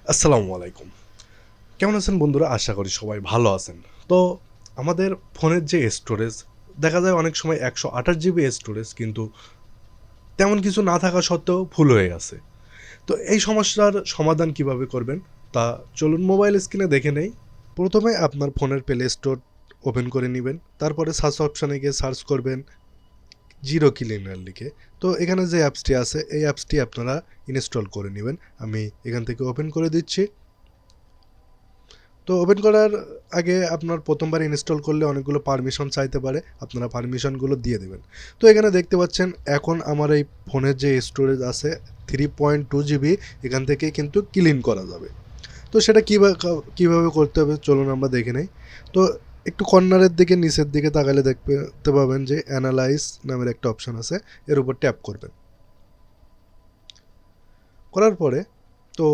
আসসালামু আলাইকুম। কেমন আছেন বন্ধুরা? আশা করি সবাই ভালো আছেন। তো আমাদের ফোনের যে স্টোরেজ দেখা যায় অনেক সময় 128 জিবি স্টোরেজ কিন্তু তেমন কিছু না থাকা সত্ত্বেও ফুল হয়ে গেছে। তো এই সমস্যার সমাধান কিভাবে করবেন তা চলুন মোবাইল স্ক্রিনে দেখে নেই। প্রথমে আপনার ফোনের প্লে স্টোর ওপেন করে নেবেন। তারপরে সার্চ অপশানে গিয়ে সার্চ করবেন জিরো ক্লিনার লিখে। তো এখানে যে অ্যাপসটি আছে এই অ্যাপসটি আপনারা ইনস্টল করে নেবেন। আমি এখান থেকে ওপেন করে দিচ্ছি। তো ওপেন করার আগে আপনার প্রথমবার ইনস্টল করলে অনেকগুলো পারমিশন চাইতে পারে, আপনারা পারমিশনগুলো দিয়ে দেবেন। তো এখানে দেখতে পাচ্ছেন এখন আমার এই ফোনের যে স্টোরেজ আছে 3.2 জিবি এখান থেকে কিন্তু ক্লিন করা যাবে। তো সেটা কীভাবে করতে হবে চলুন আমরা দেখে নেই। তো একটু কর্নারের দিকে নিচের দিকে তাকালে দেখতে পাবেন যে অ্যানালাইজ নামের একটা অপশান আছে, এর উপর ট্যাপ করবেন। করার পরে তো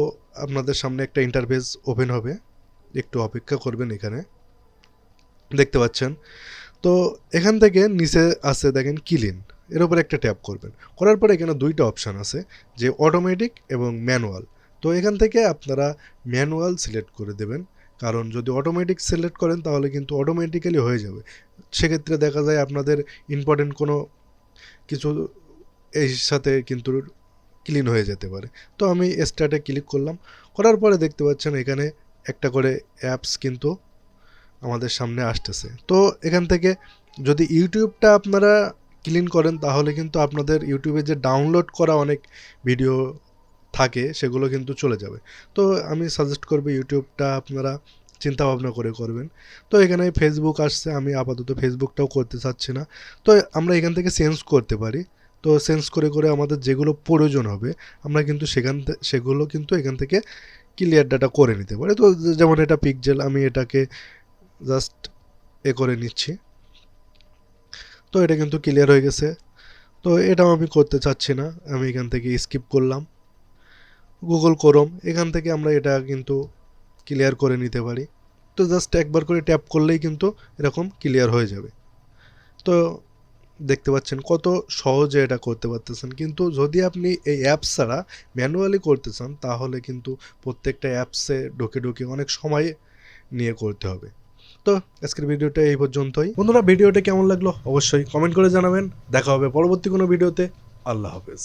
আপনাদের সামনে একটা ইন্টারফেস ওপেন হবে, একটু অপেক্ষা করবেন। এখানে দেখতে পাচ্ছেন তো এখান থেকে নিচে আছে দেখেন ক্লিন, এর উপর একটা ট্যাপ করবেন। করার পরে এখানে দুইটা অপশান আছে যে অটোমেটিক এবং ম্যানুয়াল। তো এখান থেকে আপনারা ম্যানুয়াল সিলেক্ট করে দেবেন, কারণ যদি অটোমেটিক সিলেক্ট করেন তাহলে কিন্তু অটোমেটিক্যালি হয়ে যাবে। সেক্ষেত্রে দেখা যায় আপনাদের ইম্পর্টেন্ট কোনো কিছু এর সাথে কিন্তু ক্লিন হয়ে যেতে পারে। তো আমি স্টার্টে ক্লিক করলাম। করার পরে দেখতে পাচ্ছেন এখানে একটা করে অ্যাপস কিন্তু আমাদের সামনে আসতেছে। তো এখান থেকে যদি ইউটিউবটা আপনারা ক্লিন করেন তাহলে কিন্তু আপনাদের ইউটিউবে যে ডাউনলোড করা অনেক ভিডিও থাকে সেগুলো কিন্তু চলে যাবে। তো আমি সাজেস্ট করব ইউটিউবটা আপনারা চিন্তা ভাবনা করে করবেন। তো এখানে ফেসবুক আসছে, আমি আপাতত ফেসবুকটাও করতে চাচ্ছি না। তো আমরা এখান থেকে চেঞ্জ করতে পারি। তো চেঞ্জ করে আমাদের যেগুলো প্রয়োজন হবে আমরা কিন্তু সেগুলো কিন্তু এখান থেকে ক্লিয়ার ডাটা করে নিতে পারি। তো যেমন এটা পিক্সেল, আমি এটাকে জাস্ট করে নিচ্ছি। তো এটা কিন্তু ক্লিয়ার হয়ে গেছে। তো এটাও আমি করতে চাচ্ছি না, আমি এখান থেকে স্কিপ করলাম। গুগল ক্রোম, এখান থেকে আমরা এটা কিন্তু ক্লিয়ার করে নিতে পারি। তো জাস্ট একবার করে ট্যাপ করলেই কিন্তু এরকম ক্লিয়ার হয়ে যাবে। তো দেখতে পাচ্ছেন কত সহজে এটা করতে পারতেছেন। কিন্তু যদি আপনি এই অ্যাপস ছাড়া ম্যানুয়ালি করতে চান তাহলে কিন্তু প্রত্যেকটা অ্যাপসে ঢুকে অনেক সময় নিয়ে করতে হবে। তো আজকের ভিডিওটা এই পর্যন্তই। বন্ধুরা, ভিডিওটা কেমন লাগলো অবশ্যই কমেন্ট করে জানাবেন। দেখা হবে পরবর্তী কোনো ভিডিওতে। আল্লাহ হাফেজ।